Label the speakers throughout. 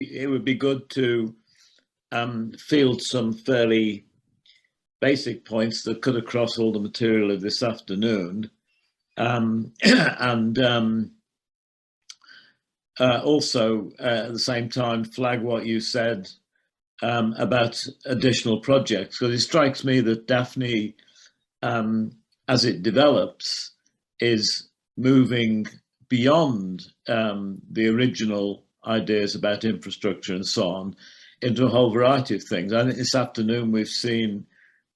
Speaker 1: it would be good to field some fairly basic points that cut across all the material of this afternoon, and also at the same time flag what you said about additional projects, because it strikes me that DAFNI, as it develops, is moving beyond the original ideas about infrastructure and so on into a whole variety of things. I think this afternoon we've seen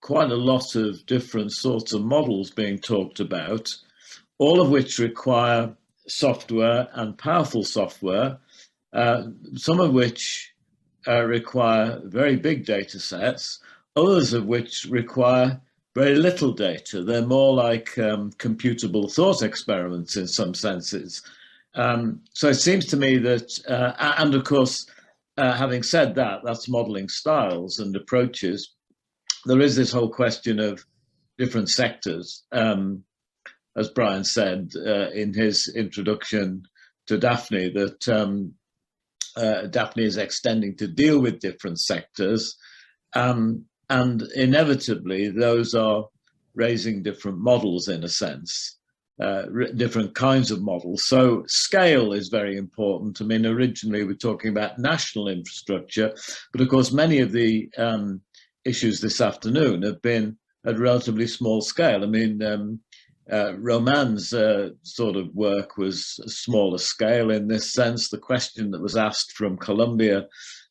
Speaker 1: quite a lot of different sorts of models being talked about, all of which require software and powerful software, some of which require very big data sets, others of which require very little data. They're more like computable thought experiments in some senses. So it seems to me that, and of course, having said that, that's modeling styles and approaches. There is this whole question of different sectors. As Brian said in his introduction to DAFNI, that DAFNI is extending to deal with different sectors, and inevitably those are raising different models in a sense, different kinds of models. So scale is very important. I mean, originally we're talking about national infrastructure, but of course many of the issues this afternoon have been at relatively small scale. I mean, Roman's sort of work was a smaller scale in this sense. The question that was asked from Colombia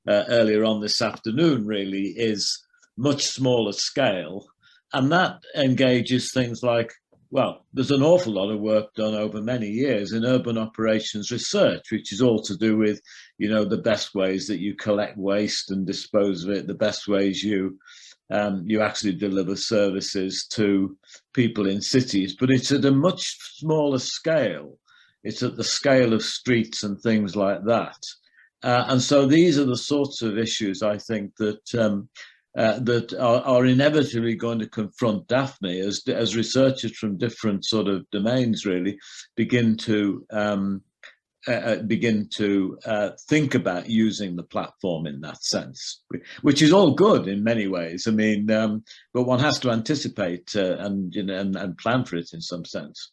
Speaker 1: earlier on this afternoon really is much smaller scale. And that engages things like, well, there's an awful lot of work done over many years in urban operations research, which is all to do with, you know, the best ways that you collect waste and dispose of it, the best ways you actually deliver services to people in cities, but it's at a much smaller scale. It's at the scale of streets and things like that. And so these are the sorts of issues I think that that are inevitably going to confront DAFNI as researchers from different sort of domains really begin to think about using the platform in that sense, which is all good in many ways. I mean, but one has to anticipate and plan for it in some sense.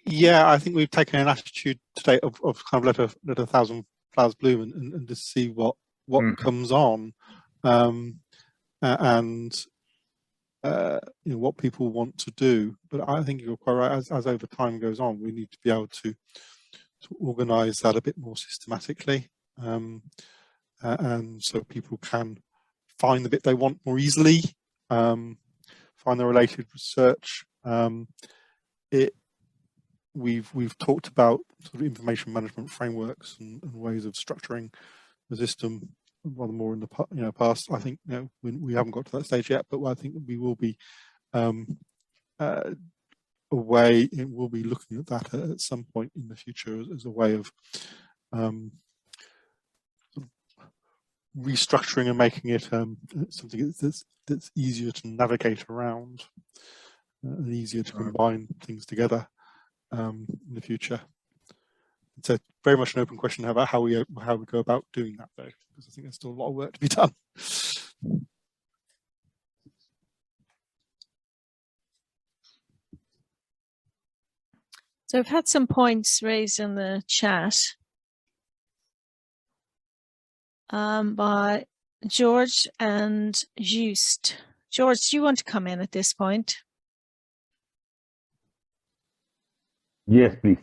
Speaker 2: Yeah, I think we've taken an attitude today of kind of let a thousand flowers bloom and to see what comes on, and you know, what people want to do. But I think you're quite right. As over time goes on, we need to be able to organise that a bit more systematically, and so people can find the bit they want more easily, find the related research. We've talked about sort of information management frameworks and ways of structuring the system rather more in the past. I think we haven't got to that stage yet, but I think we will be we'll be looking at that at some point in the future as a way of restructuring and making it something that's easier to navigate around and easier to combine things together in the future. It's a very much an open question about how we go about doing that, though, because I think there's still a lot of work to be done.
Speaker 3: So I've had some points raised in the chat by George and Just. George, do you want to come in at this point?
Speaker 4: Yes, please.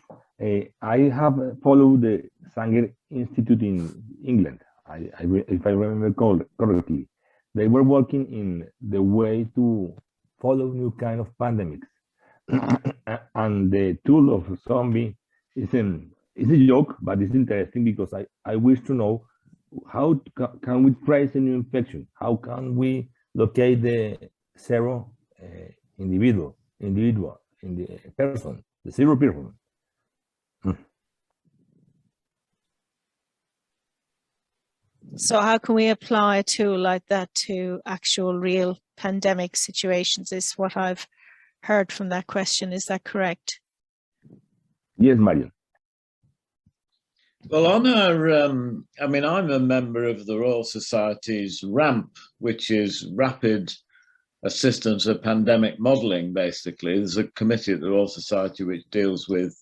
Speaker 4: I have followed the Sanger Institute in England. If I remember correctly, they were working in the way to follow new kind of pandemics. And the tool of zombie is a joke, but it's interesting because I wish to know how can we trace a new infection? How can we locate the zero individual in the person, the zero person?
Speaker 3: So how can we apply a tool like that to actual real pandemic situations is what I've heard from that question. Is that correct?
Speaker 4: Yes, Marion.
Speaker 1: Well, on our, I mean, I'm a member of the Royal Society's RAMP, which is Rapid Assistance of Pandemic Modelling, basically. There's a committee at the Royal Society which deals with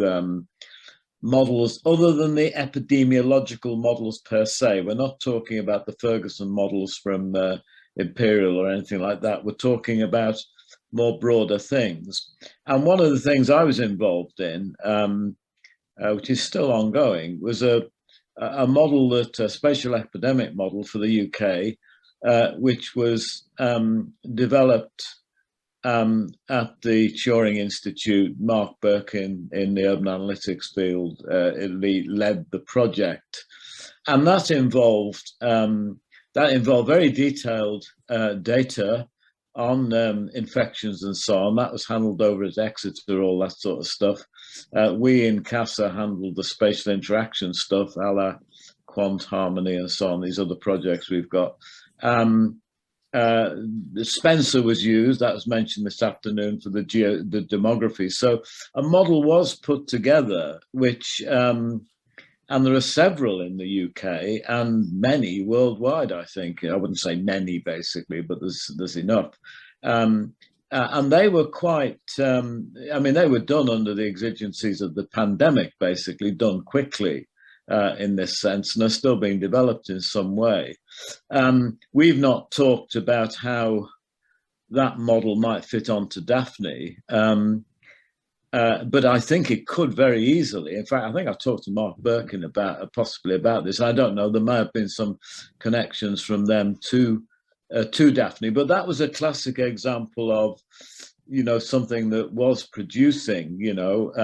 Speaker 1: models other than the epidemiological models per se. We're not talking about the Ferguson models from Imperial or anything like that. We're talking about more broader things. And one of the things I was involved in, which is still ongoing, was a model that a spatial epidemic model for the UK, which was developed at the Turing Institute. Mark Birkin in the urban analytics field led the project, and that involved very detailed data on infections and so on. That was handled over at Exeter, all that sort of stuff. We in CASA handled the spatial interaction stuff, a la Quant Harmony and so on, these other projects we've got. Spencer was used, that was mentioned this afternoon, for the demography. So a model was put together, which, and there are several in the UK and many worldwide, I think. I wouldn't say many, basically, but there's enough. And they were quite, I mean, they were done under the exigencies of the pandemic, basically, done quickly in this sense, and are still being developed in some way. We've not talked about how that model might fit onto DAFNI. But I think it could very easily. In fact, I think I've talked to Mark Birkin possibly about this. I don't know. There may have been some connections from them to DAFNI, but that was a classic example of, you know, something that was producing. You know,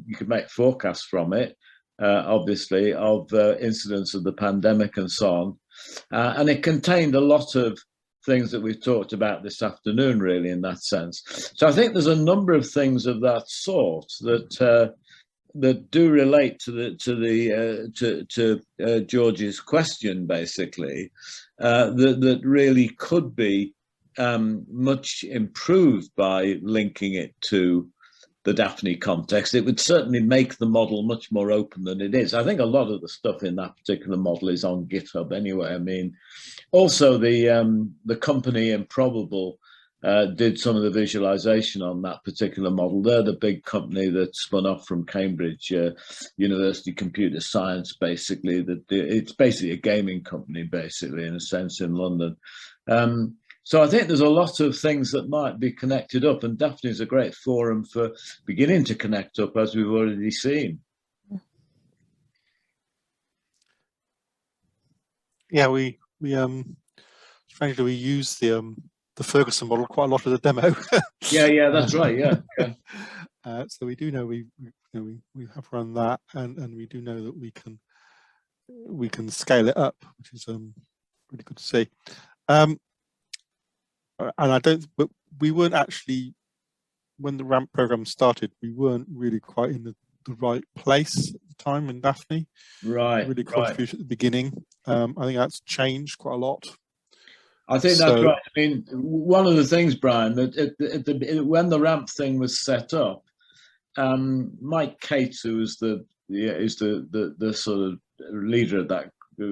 Speaker 1: you could make forecasts from it, obviously, of incidents of the pandemic and so on, and it contained a lot of things that we've talked about this afternoon, really, in that sense. So I think there's a number of things of that sort that that do relate to George's question, basically, that really could be much improved by linking it to the DAFNI context. It would certainly make the model much more open than it is. I think a lot of the stuff in that particular model is on GitHub anyway. I mean, also the company Improbable did some of the visualization on that particular model. They're the big company that spun off from Cambridge University Computer Science, basically. It's basically a gaming company, basically, in a sense, in London. So I think there's a lot of things that might be connected up, and DAFNI is a great forum for beginning to connect up, as we've already seen.
Speaker 2: Yeah, strangely, we use the Ferguson model quite a lot of the demo.
Speaker 1: Yeah, that's right. Yeah.
Speaker 2: So we do know we have run that, and we do know that we can scale it up, which is really good to see. And but we weren't actually, when the RAMP program started, we weren't really quite in the right place at the time in DAFNI.
Speaker 1: Right.
Speaker 2: Really contributed at the beginning. I think that's changed quite a lot.
Speaker 1: I think that's right. I mean, one of the things, Brian, that when the RAMP thing was set up, Mike Cates, who was the sort of leader of that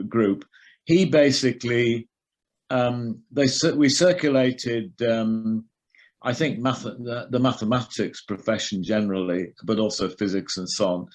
Speaker 1: group, he basically we circulated, I think, the mathematics profession generally, but also physics and so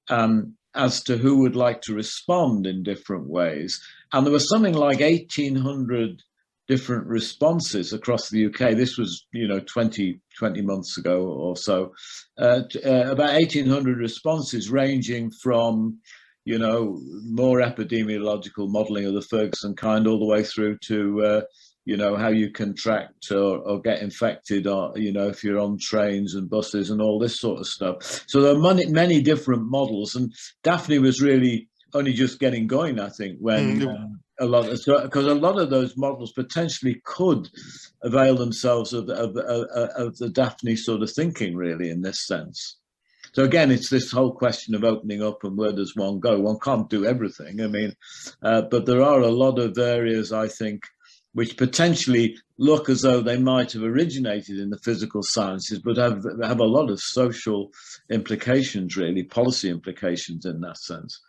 Speaker 1: on, as to who would like to respond in different ways. And there was something like 1,800 different responses across the UK. This was, 20 months ago or so. About 1,800 responses ranging from, more epidemiological modelling of the Ferguson kind, all the way through to, how you contract or get infected, or, if you're on trains and buses and all this sort of stuff. So there are many different models, and DAFNI was really only just getting going, I think, when because a lot of those models potentially could avail themselves of the DAFNI sort of thinking, really, in this sense. So again, it's this whole question of opening up and where does one go? One can't do everything. I mean, but there are a lot of areas, I think, which potentially look as though they might have originated in the physical sciences, but have a lot of social implications, really, policy implications in that sense.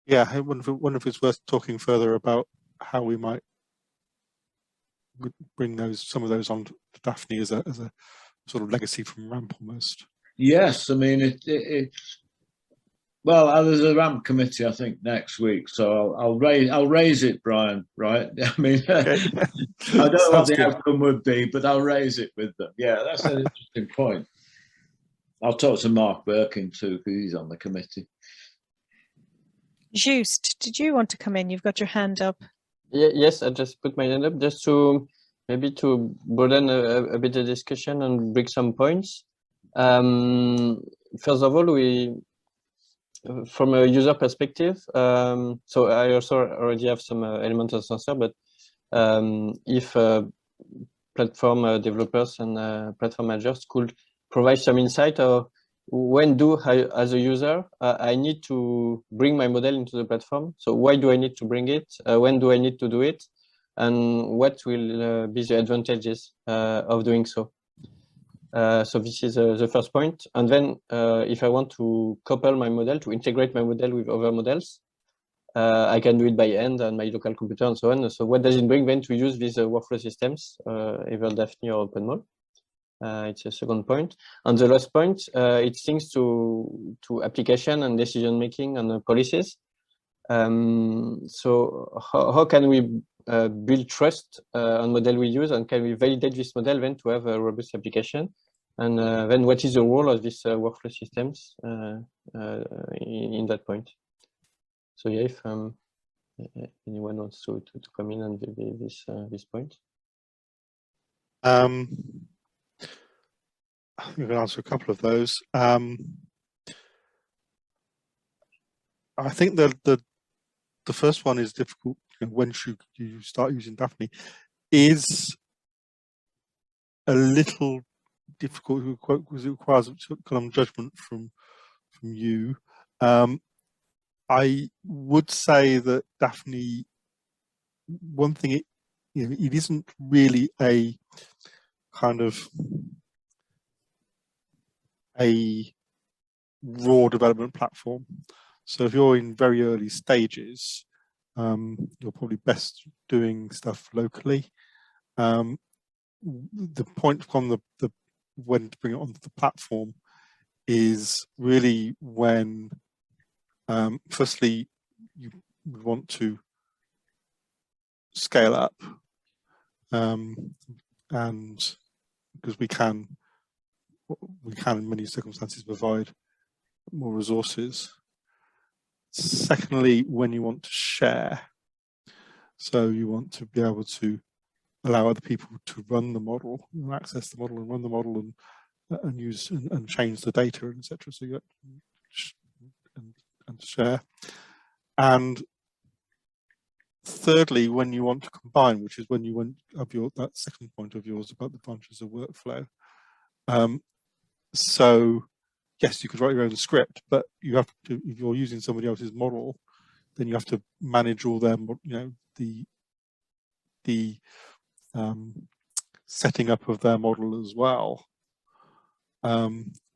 Speaker 2: Yeah, I wonder if it's worth talking further about how we might bring some of those on to DAFNI as a sort of legacy from RAMP almost.
Speaker 1: Yes, I mean well, there's a RAMP committee I think next week, so I'll raise it, Brian. Right? I mean,
Speaker 2: Okay.
Speaker 1: I don't know what the
Speaker 2: good.
Speaker 1: outcome would be, but I'll raise it with them. Yeah, that's an interesting point. I'll talk to Mark Birkin too, because he's on the committee.
Speaker 3: Just, did you want to come in? You've got your hand up.
Speaker 5: Yeah, yes, I just put my hand up just to maybe to broaden a bit the discussion and bring some points. First of all, from a user perspective, so I also already have some elements of answer, but if platform developers and platform managers could provide some insight of when as a user, I need to bring my model into the platform. So why do I need to bring it? When do I need to do it? And what will be the advantages of doing so? So this is the first point. And then if I want to couple my model, to integrate my model with other models, I can do it by hand on my local computer and so on. So what does it bring then to use these workflow systems, either DAFNI or OpenMOLE? It's a second point. And the last point, it's links to application and decision making and policies. So how can we build trust on model we use, and can we validate this model then to have a robust application? And then what is the role of these workflow systems in that point? So yeah, if anyone wants to come in and give this point.
Speaker 2: I think I can answer a couple of those. I think the first one is difficult. When should you start using DAFNI? Is a little difficult because it requires kind of judgment from you. I would say that DAFNI, one thing it isn't really a kind of a raw development platform. So if you're in very early stages, you're probably best doing stuff locally. The point from the when to bring it onto the platform is really when, firstly, you would want to scale up, and because we can in many circumstances provide more resources. Secondly, when you want to share, so you want to be able to allow other people to run the model, access the model and run the model and use and change the data, etc. So you and share. And thirdly, when you want to combine, which is when you want that second point of yours about the branches of workflow. So yes, you could write your own script, but you have to, if you're using somebody else's model, then you have to manage all their, the setting up of their model as well.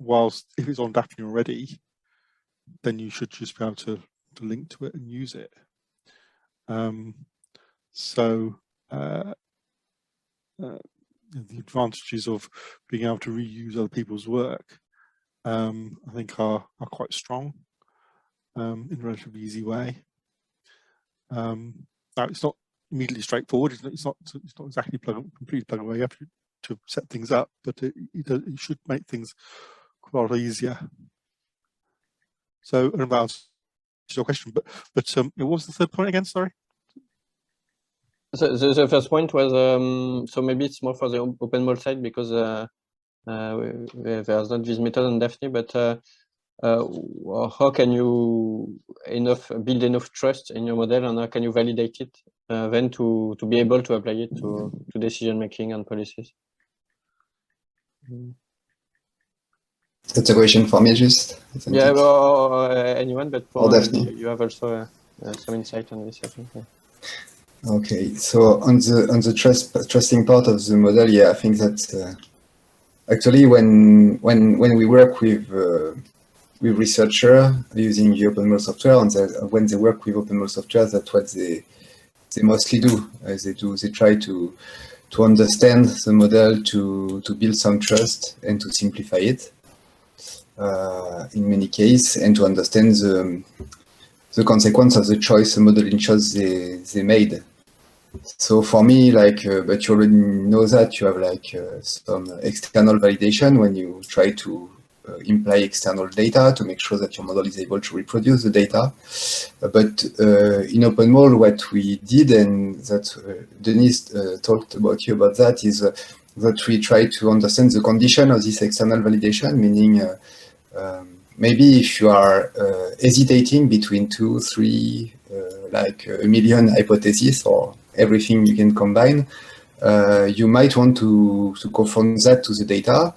Speaker 2: Whilst if it's on DAFNI already, then you should just be able to link to it and use it. The advantages of being able to reuse other people's work, I think are quite strong in a relatively easy way. Now it's not immediately straightforward. It's not exactly completely plug and away. You have to set things up, but it should make things quite a lot easier. So, I don't know if that answers your question, but what was the third point again? Sorry.
Speaker 5: So the first point was so maybe it's more for the OpenMOLE side because there's not this method on DAFNI, but how can you build enough trust in your model, and how can you validate it then to be able to apply it to decision making and policies?
Speaker 6: That's a question for me, just.
Speaker 5: Yeah, or anyone, but for
Speaker 6: DAFNI.
Speaker 5: You have also some insight on this, I think. Yeah.
Speaker 6: Okay, so on the trusting part of the model, yeah, I think that actually when we work with researchers using the OpenMOLE software, and when they work with OpenMOLE software, that's what they mostly do. They try to understand the model, to build some trust and to simplify it in many cases, and to understand the consequence of the choice, the modeling choice they made. So for me, like, but you already know that you have like some external validation when you try to imply external data to make sure that your model is able to reproduce the data. But in OpenMOLE, what we did, and that Denise talked about that, is that we try to understand the condition of this external validation, meaning maybe if you are hesitating between 2, 3, like a million hypotheses or everything you can combine, you might want to confront that to the data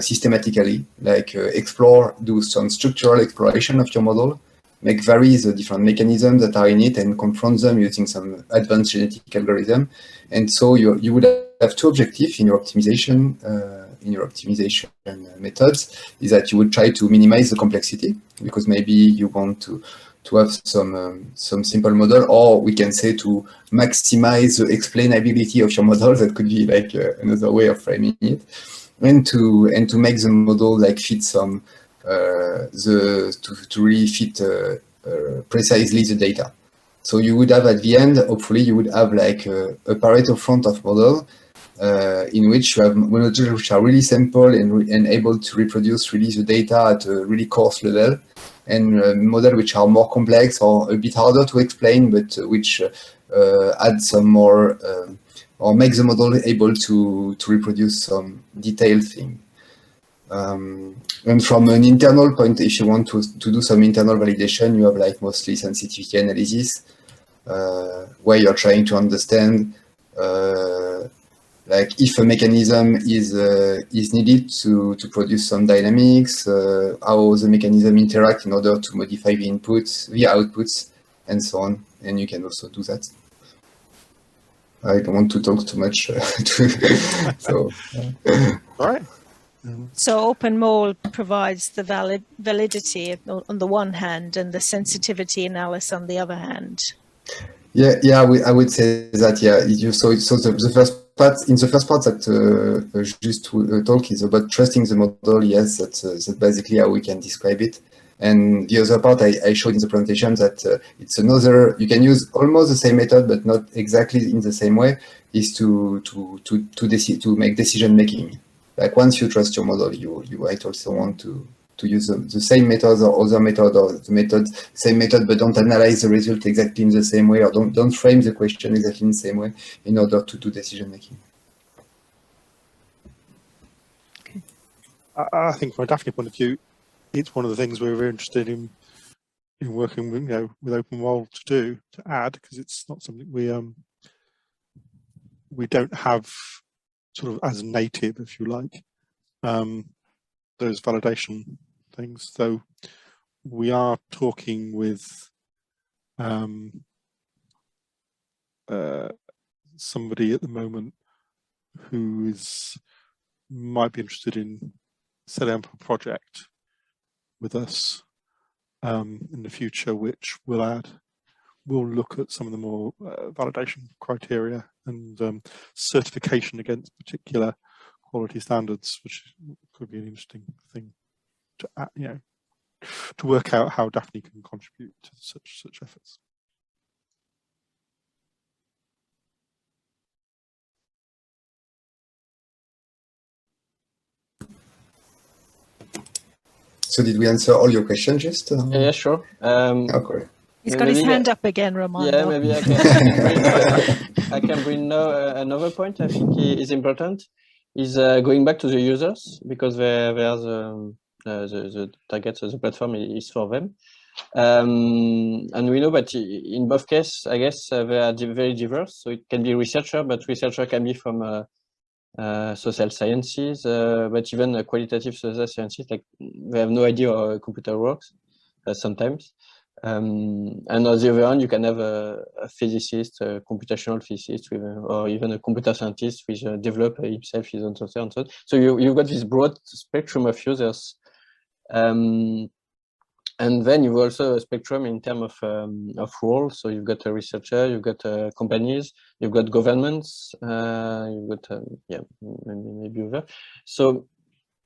Speaker 6: systematically, like explore, do some structural exploration of your model, make vary the different mechanisms that are in it and confront them using some advanced genetic algorithm. And so you would have two objectives in your optimization methods, is that you would try to minimize the complexity, because maybe you want to have some simple model, or we can say to maximize the explainability of your model. That could be like another way of framing it, and to make the model like fit some to really fit precisely the data. So you would have at the end, hopefully, you would have like a Pareto front of model in which you have modules which are really simple and able to reproduce really the data at a really coarse level, and models which are more complex or a bit harder to explain, but which add some more or make the model able to reproduce some detailed thing. And from an internal point, if you want to do some internal validation, you have like mostly sensitivity analysis, where you're trying to understand like if a mechanism is needed to produce some dynamics, how the mechanism interact in order to modify the inputs, the outputs, and so on. And you can also do that. I don't want to talk too much. So,
Speaker 2: All right.
Speaker 3: So OpenMOLE provides the validity on the one hand and the sensitivity analysis on the other hand.
Speaker 6: Yeah, I would say that. Yeah, so the first part, in the first part that just talk is about trusting the model. Yes, that's basically how we can describe it. And the other part I showed in the presentation that it's another, you can use almost the same method but not exactly in the same way, is to make decision making. Like once you trust your model, you might also want to use the same methods or other method, or the same method, but don't analyze the result exactly in the same way, or don't frame the question exactly in the same way in order to do decision making.
Speaker 3: Okay.
Speaker 2: I think from a DAFNI point of view, it's one of the things we're very interested in working with, with OpenMOLE to add, because it's not something we don't have sort of as native, if you like, those validation things. So we are talking with somebody at the moment who might be interested in setting up a project with us in the future, which we'll look at some of the more validation criteria and certification against particular quality standards, which could be an interesting thing to to work out how DAFNI can contribute to such efforts.
Speaker 6: So did we answer all your questions, just?
Speaker 5: Yeah, sure.
Speaker 6: Okay.
Speaker 3: He's got his hand up again, Roman.
Speaker 5: Yeah, maybe I can bring now another point I think is important, is going back to the users, because the target of the platform is for them. And we know that in both cases, I guess they are very diverse. So it can be researcher, but researcher can be from social sciences, but even qualitative social sciences, like they have no idea how a computer works sometimes. And on the other hand, you can have a physicist, a computational physicist, or even a computer scientist which develop himself his own software and so on. So you've got this broad spectrum of users. And then you've also a spectrum in terms of roles. So you've got a researcher, you've got companies, you've got governments, you've got yeah, maybe other. So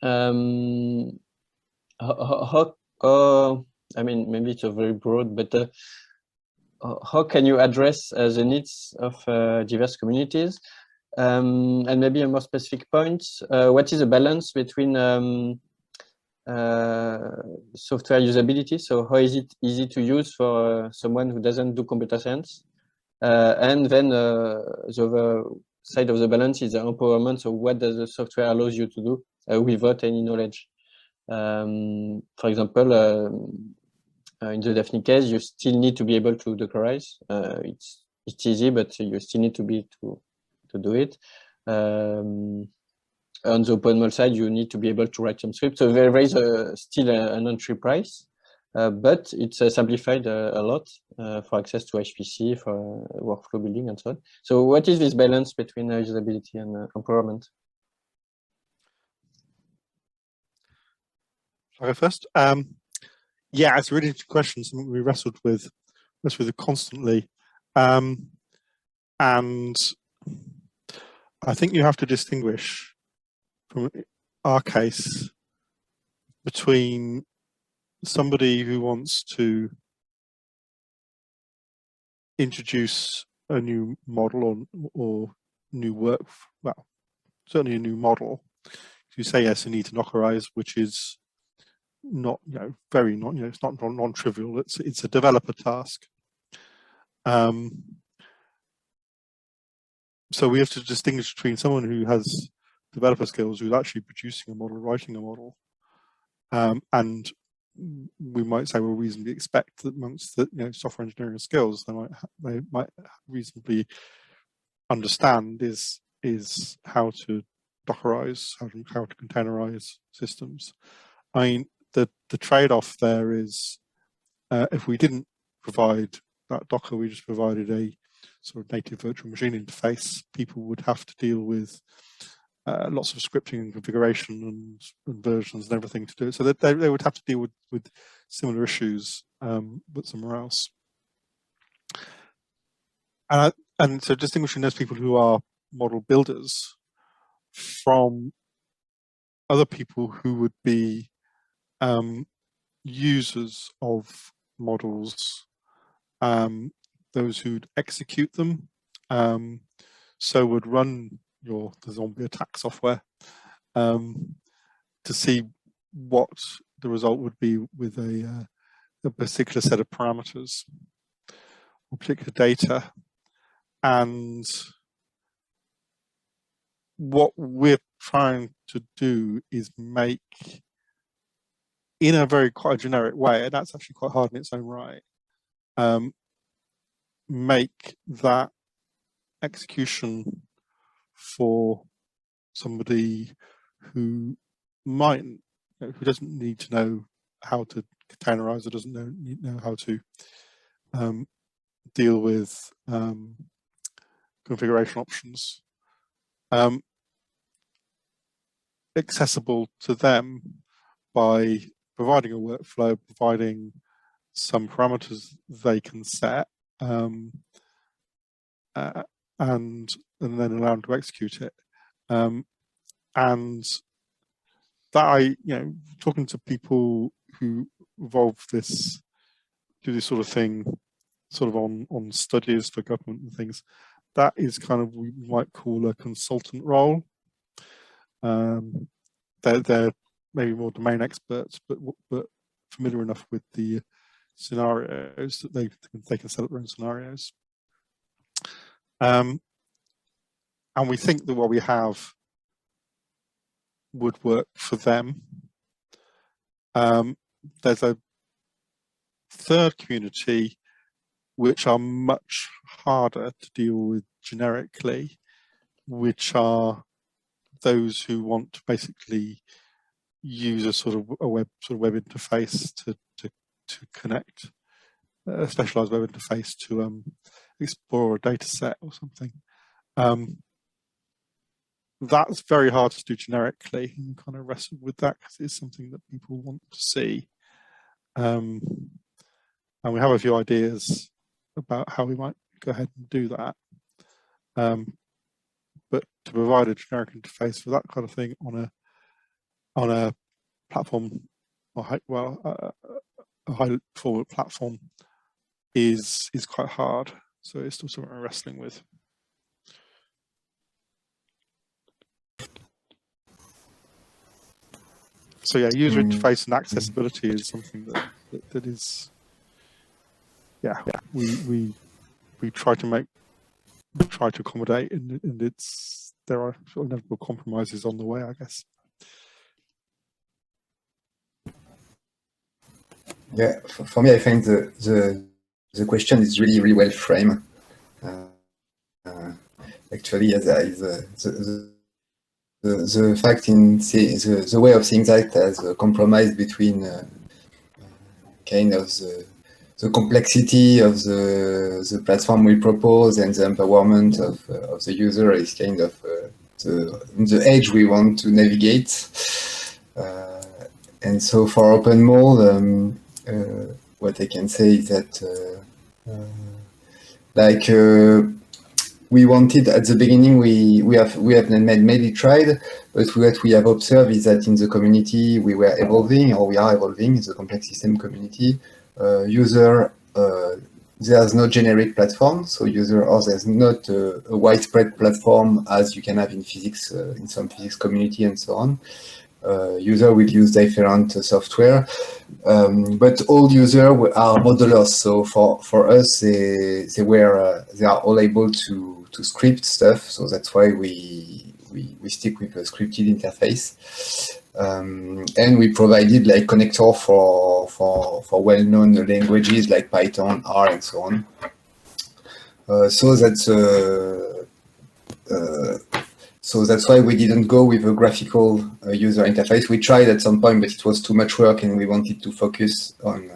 Speaker 5: how I mean, maybe it's a very broad, but how can you address the needs of diverse communities? And maybe a more specific point, what is the balance between software usability? So how is it easy to use for someone who doesn't do computer science? And then the other side of the balance is the empowerment. So what does the software allows you to do without any knowledge? For example, in the DAFNI case, you still need to be able to Dockerize. It's easy, but you still need to be to do it. On the OpenMOLE side, you need to be able to write some script. So there is still an entry price, but it's simplified a lot for access to HPC, for workflow building, and so on. So what is this balance between usability and empowerment?
Speaker 2: Shall I go first? Yeah, it's a really interesting question, something we wrestled with constantly. And I think you have to distinguish, from our case, between somebody who wants to introduce a new model or new work, well, certainly a new model. You say, yes, you need to Dockerize, which is not, very not, it's not non-trivial. It's a developer task. So we have to distinguish between someone who has developer skills, who's actually producing a model, writing a model, and we might say we'll reasonably expect that amongst the software engineering skills they might reasonably understand is how to Dockerize, how to containerize systems. I mean, the trade-off there is if we didn't provide that Docker, we just provided a sort of native virtual machine interface, people would have to deal with lots of scripting and configuration and versions and everything to do it. So that they would have to deal with similar issues, but somewhere else. And so distinguishing those people who are model builders from other people who would be users of models, those who'd execute them, so would run the zombie attack software to see what the result would be with a particular set of parameters or particular data. And what we're trying to do is make, in a quite a generic way, and that's actually quite hard in its own right, make that execution for somebody who who doesn't need to know how to containerize, or doesn't know how to deal with configuration options, accessible to them by providing a workflow, providing some parameters they can set, and then allow them to execute it. And that talking to people who do this sort of thing, sort of on studies for government and things, that is kind of, we might call a consultant role. They're maybe more domain experts, but familiar enough with the scenarios that they can set up their own scenarios. And we think that what we have would work for them. There's a third community which are much harder to deal with generically, which are those who want to basically use a web interface to connect, a specialized web interface to explore a data set or something. That's very hard to do generically, and kind of wrestle with that because it's something that people want to see. And we have a few ideas about how we might go ahead and do that. But to provide a generic interface for that kind of thing on a platform, or a high forward platform is quite hard. So it's still something we're wrestling with. So yeah, user interface and accessibility is something that is, yeah, we try to accommodate, and there are sort of inevitable compromises on the way, I guess.
Speaker 6: Yeah, for me, I think the question is really well framed. Actually, as the fact in the way of seeing that as a compromise between kind of the complexity of the platform we propose and the empowerment of the user is kind of the edge we want to navigate. And so for OpenMOLE, what I can say is that we wanted at the beginning, we have maybe tried, but what we have observed is that in the community we were evolving, or we are evolving in the complex system community. There's no generic platform, so there's not a widespread platform as you can have in physics, in some physics community and so on. User will use different software, but all users are modelers. So for us, they are all able to script stuff. So that's why we stick with a scripted interface, and we provided like connector for well-known languages like Python, R, and so on. So that's why we didn't go with a graphical user interface. We tried at some point, but it was too much work, and we wanted to focus on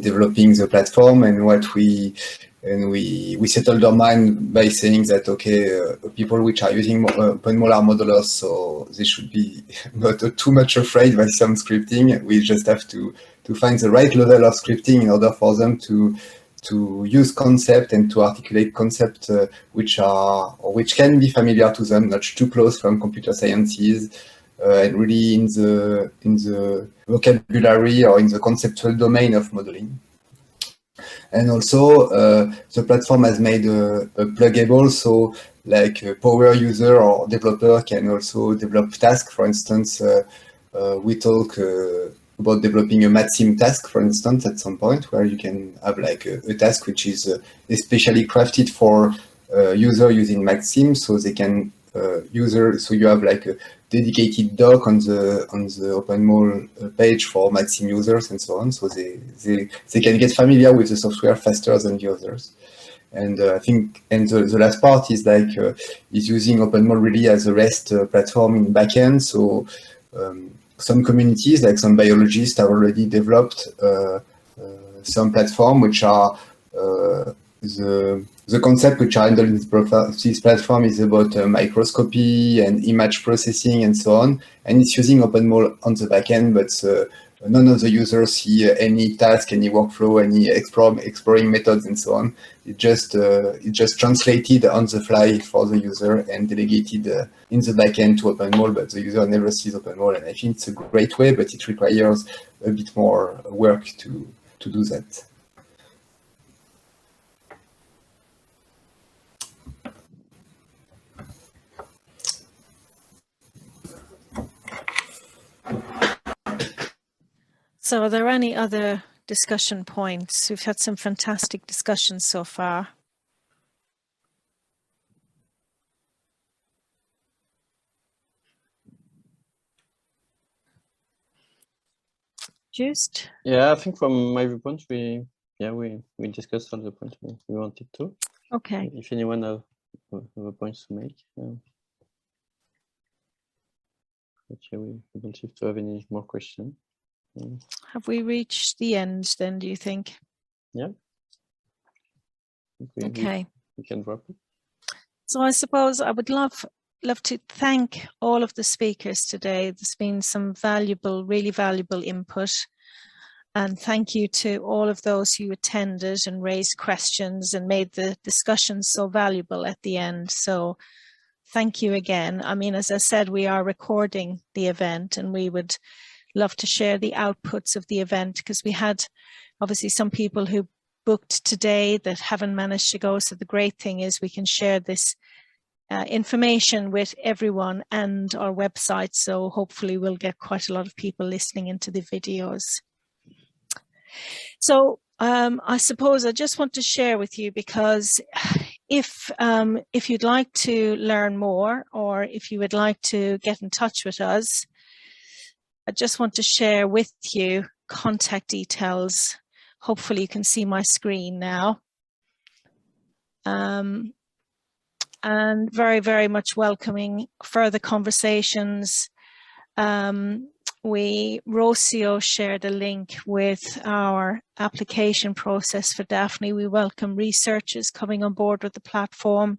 Speaker 6: developing the platform. And we settled our mind by saying that okay, people which are using OpenMOLE are modelers, so they should be not too much afraid by some scripting. We just have to find the right level of scripting in order for them to use concept and to articulate concept which can be familiar to them, not too close from computer sciences, and really in the vocabulary or in the conceptual domain of modeling. And also the platform has made a pluggable, so like a power user or developer can also develop tasks. For instance, we talk about developing a MatSim task, for instance, at some point, where you can have like a task which is especially crafted for user using MatSim, so they can so you have like a dedicated doc on the OpenMOLE page for MatSim users and so on, so they can get familiar with the software faster than the others. And I think, and the last part is like is using OpenMOLE really as a REST platform in backend. So some communities, like some biologists, have already developed some platform which are the concept which are handled in this platform is about microscopy and image processing and so on, and it's using OpenMOLE on the backend, but none of the users see any task, any workflow, any exploring methods and so on. It just translated on the fly for the user and delegated in the backend to OpenMOLE, but the user never sees OpenMOLE. And I think it's a great way, but it requires a bit more work to do that.
Speaker 3: So are there any other discussion points? We've had some fantastic discussions so far. Just?
Speaker 5: Yeah, I think from my viewpoint, we discussed all the points we wanted to.
Speaker 3: Okay.
Speaker 5: If anyone have points to make. But yeah, we don't seem to have any more questions.
Speaker 3: Have we reached the end then, do you think?
Speaker 5: Yeah.
Speaker 3: Okay.
Speaker 5: We can wrap it.
Speaker 3: So I suppose I would love to thank all of the speakers today. There's been some valuable, really valuable input. And thank you to all of those who attended and raised questions and made the discussion so valuable at the end. So thank you again. I mean, as I said, we are recording the event and we would love to share the outputs of the event, because we had obviously some people who booked today that haven't managed to go. So the great thing is we can share this information with everyone and our website. So hopefully we'll get quite a lot of people listening into the videos. So I suppose I just want to share with you, because if you'd like to learn more, or if you would like to get in touch with us, I just want to share with you contact details. Hopefully you can see my screen now. And very, very much welcoming further conversations. Rocio shared a link with our application process for DAFNI. We welcome researchers coming on board with the platform.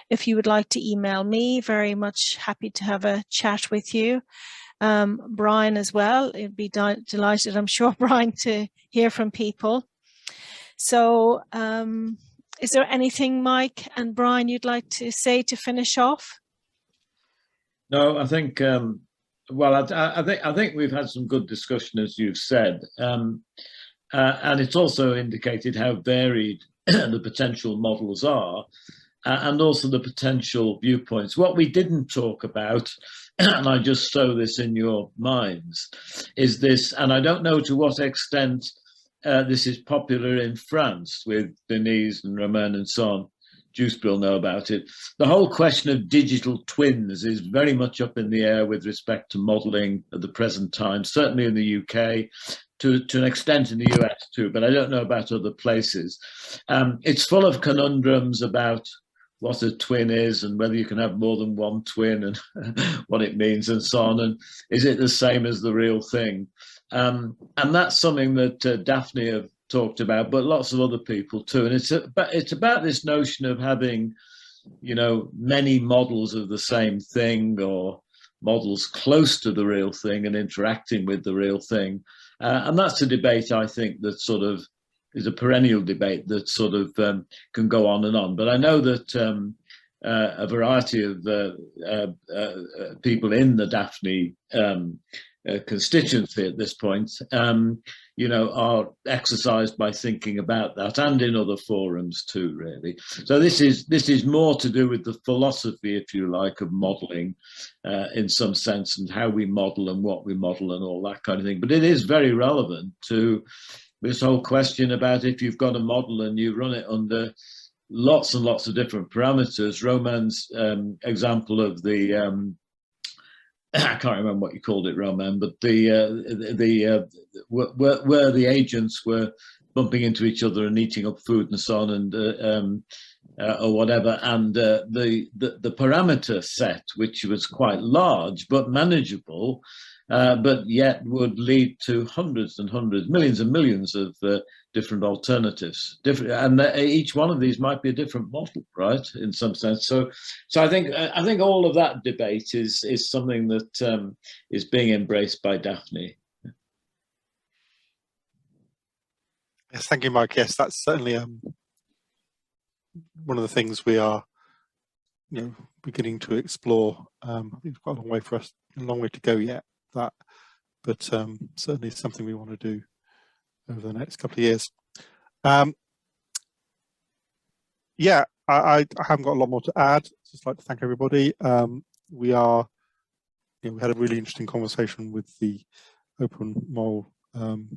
Speaker 3: If you would like to email me, very much happy to have a chat with you. Brian as well, it'd be delighted, I'm sure, Brian, to hear from people. So is there anything, Mike and Brian, you'd like to say to finish off?
Speaker 1: No, I think, well, I think we've had some good discussion, as you've said. And it's also indicated how varied the potential models are, and also the potential viewpoints. What we didn't talk about, and I just sow this in your minds, is this, and I don't know to what extent this is popular in France with Denise and Romain and so on. Juice will know about it. The whole question of digital twins is very much up in the air with respect to modelling at the present time, certainly in the UK, to an extent in the US too, but I don't know about other places. It's full of conundrums about what a twin is and whether you can have more than one twin and what it means and so on, and is it the same as the real thing? And that's something that DAFNI have talked about, but lots of other people too. And it's about this notion of having, you know, many models of the same thing, or models close to the real thing and interacting with the real thing. And that's a debate, I think, that sort of is a perennial debate that sort of can go on and on. But I know that a variety of people in the DAFNI constituency at this point, you know, are exercised by thinking about that, and in other forums too, really. So this is more to do with the philosophy, if you like, of modelling in some sense, and how we model and what we model and all that kind of thing. But it is very relevant to this whole question about if you've got a model and you run it under lots and lots of different parameters. Roman's example of the I can't remember what you called it, Roman, but where the agents were bumping into each other and eating up food and so on, and or whatever, and the parameter set, which was quite large but manageable, but yet would lead to hundreds and hundreds, millions and millions of different alternatives. And each one of these might be a different model, right? In some sense. So I think all of that debate is something that is being embraced by DAFNI.
Speaker 2: Yes, thank you, Mike. Yes, that's certainly one of the things we are, you know, beginning to explore. I think it's quite a long way for us, a long way to go yet. That, but certainly something we want to do over the next couple of years. Yeah, I haven't got a lot more to add. Just like to thank everybody. We are, you know, we had a really interesting conversation with the OpenMOLE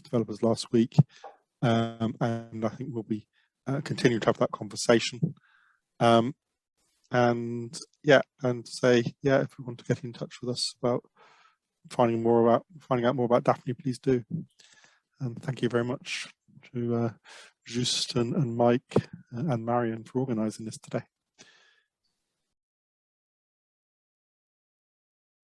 Speaker 2: developers last week, and I think we'll be continuing to have that conversation. And yeah, and say, yeah, if you want to get in touch with us about finding out more about DAFNI, please do. And thank you very much to Just and Mike and Marion for organising this today.